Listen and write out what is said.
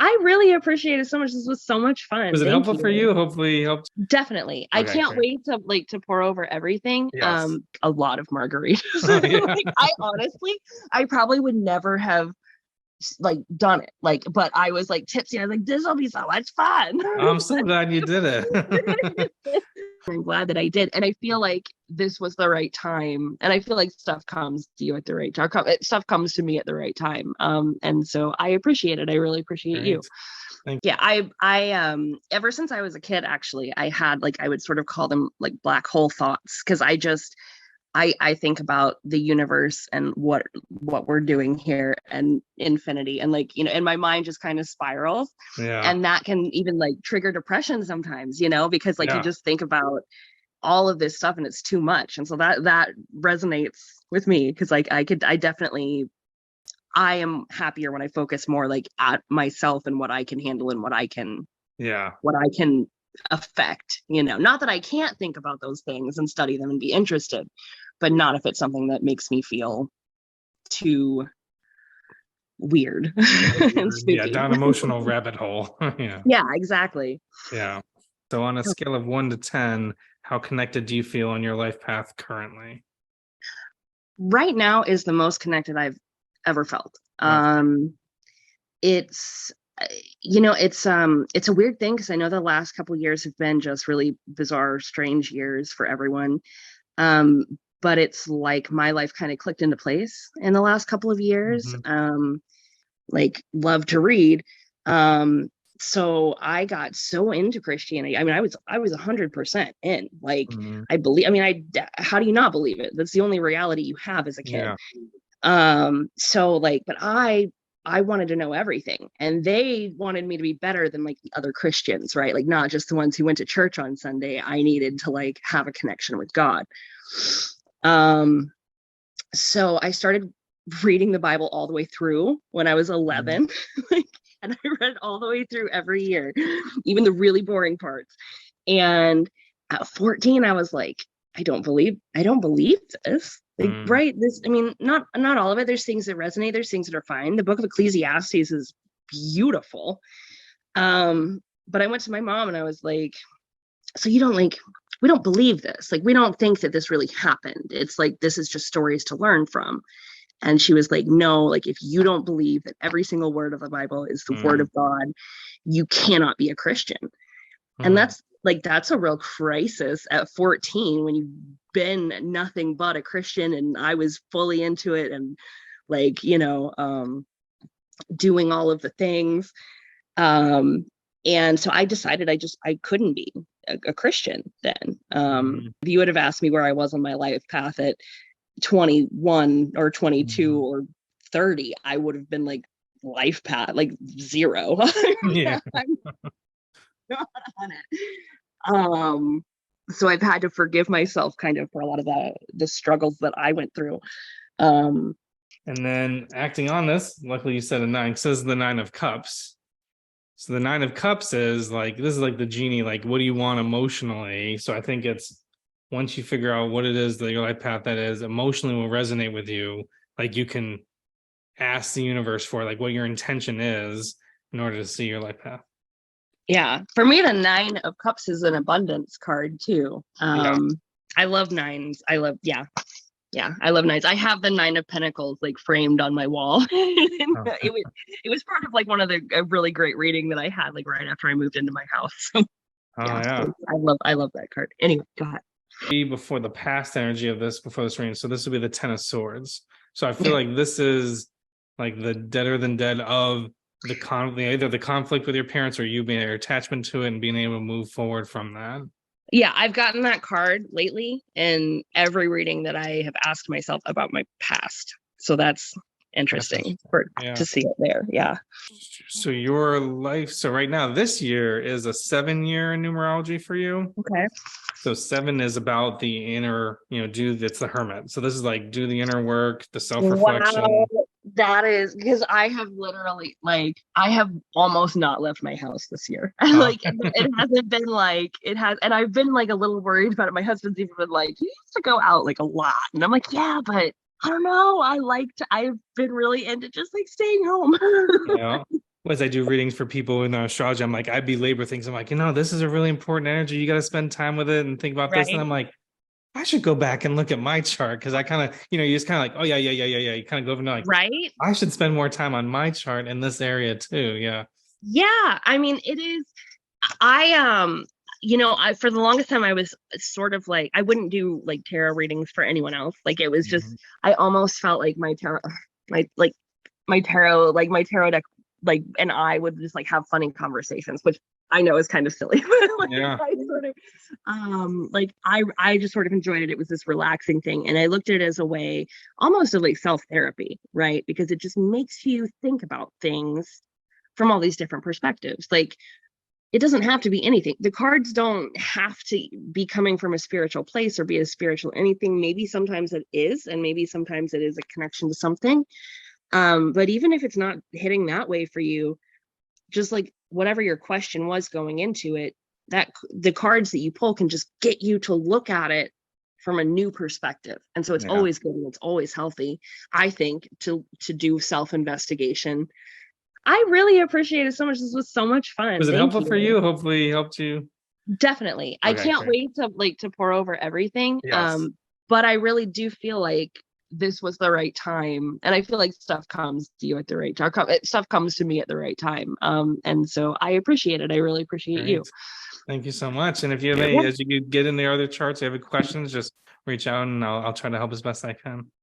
I really appreciate it so much. This was so much fun. Was it Thank helpful for you. you? Hopefully it helped. Definitely. I Okay, can't great. wait to pour over everything. Yes. A lot of margaritas. Oh, yeah. Like I honestly, I probably would never have like done it. Like, but I was like tipsy. I was like, this will be so much fun. I'm so glad you did it. I'm glad that I did. And I feel like this was the right time. And I feel like stuff comes to you at the right time. Stuff comes to me at the right time. And so I appreciate it. I really appreciate you. Great. Thank Yeah, I ever since I was a kid, actually, I had like I would sort of call them like black hole thoughts because I think about the universe and what we're doing here and infinity and like and my mind just kind of spirals, you. Yeah. and that can even like trigger depression sometimes, because like you Yeah. just think about all of this stuff and it's too much, and so that resonates with me because like I definitely I am happier when I focus more like at myself and what I can handle and Yeah. what I can affect. Not that I can't think about those things and study them and be interested, but not if it's something that makes me feel too weird and Yeah, spooky. down emotional rabbit hole. Yeah. Yeah, exactly. Yeah. So on a scale of 1 to 10, how connected do you feel on your life path currently? Right now is the most connected I've ever felt. That's It's it's a weird thing because I know the last couple of years have been just really bizarre, strange years for everyone. Um, but it's like my life kind of clicked into place in the last couple of years. mhm. Like love to read. So I got so into Christianity. I mean, I was 100% in. Like Mhm. I believe. I mean, how do you not believe it? That's the only reality you have as a kid. Yeah. So like, but I wanted to know everything, and they wanted me to be better than like the other Christians, right? Like not just the ones who went to church on Sunday. I needed to like have a connection with God. Um, so I started reading the Bible all the way through when I was Mhm. 11. Like, and I read it all the way through every year, even the really boring parts. And at 14, I was like, I don't believe this. Like, Mm. right? This, I mean, not all of it. There's things that resonate, there's things that are fine. The book of Ecclesiastes is beautiful. But I went to my mom and I was like, so you don't like we don't believe this. Like we don't think that this really happened. It's like this is just stories to learn from. And she was like, no, like if you don't believe that every single word of the Bible is the word Mm. of God, you cannot be a Christian. And Mm. that's a real crisis at 14 when you've been nothing but a Christian and I was fully into it and like, doing all of the things. Um, and so I decided I couldn't be a Christian then. Mhm. If you would have asked me where I was on my life path at 21 or 22 Mhm. or 30, I would have been like life path, like zero. Yeah. I'm not on it. So I've had to forgive myself kind of for a lot of the struggles that I went through. Um, And then acting on this, luckily you said a nine, says the Nine of Cups. So the Nine of Cups is like, this is like the genie, like, what do you want emotionally? So I think it's once you figure out what it is that your life path that is emotionally will resonate with you, like you can ask the universe for like what your intention is in order to see your life path. yeah, for me, the Nine of Cups is an abundance card too. Yeah. I love nines. Yeah, I love nines. I have the Nine of Pentacles like framed on my wall. Okay. It was part of like one of the a really great reading that I had like right after I moved into my house. So Oh yeah, yeah. I love that card. Anyway, go ahead. Before the past energy of this, before this reading. So this would be the Ten of Swords. So I feel Okay. like this is like the deader than dead of the conflict, either the conflict with your parents or you being your attachment to it and being able to move forward from that. Yeah, I've gotten that card lately in every reading that I have asked myself about my past. So that's That's interesting interesting. for Yeah. to see it there. Yeah. So your life, so right now, this year is a 7 year in numerology for you. Okay. So seven is about the inner, it's the hermit. So this is like do the inner work, the Wow. self-reflection. That is because I have literally like I have almost not left my house this year. Uh, Like it hasn't been like it has, and I've been like a little worried about it. My husband's even been like, you used to go out like a lot. And I'm like, yeah, but I don't know. I've been really into just like staying home. yeah. as I do readings for people in astrology, I'm like, I belabor things. I'm like, this is a really important energy. You got to spend time with it and think about this. And Right. I'm like, I should go back and look at my chart because I kind of, you just kind of like, oh yeah. You kind of go over and like, Right. I should spend more time on my chart in this area too. Yeah. Yeah. I mean, it is. I I for the longest time I was sort of like I wouldn't do like tarot readings for anyone else. Like it was just Mhm. I almost felt like my like my tarot deck and I would just like have funny conversations, which I know is kind of silly, but like Yeah. I sort of I just sort of enjoyed it. It was this relaxing thing, and I looked at it as a way almost of like self therapy, right? Because it just makes you think about things from all these different perspectives. Like it doesn't have to be anything. The cards don't have to be coming from a spiritual place or be a spiritual anything. Maybe sometimes it is, and maybe sometimes it is a connection to something. But even if it's not hitting that way for you, just like whatever your question was going into it, that the cards that you pull can just get you to look at it from a new perspective. And so it's Yeah. always good and it's always healthy, I think, to do self-investigation. I really appreciate it so much. This was so much fun. Was it Thank helpful for you. you? Hopefully it helped you. Definitely. I Okay, can't great. wait to pour over everything. Yes. But I really do feel like this was the right time. And I feel like stuff comes to you at the right time. Stuff comes to me at the right time. And so I appreciate it. I really appreciate you. Great. Thank you so much. And if you have Yeah. as you get in the other charts, you have any questions, just reach out and I'll try to help as best I can.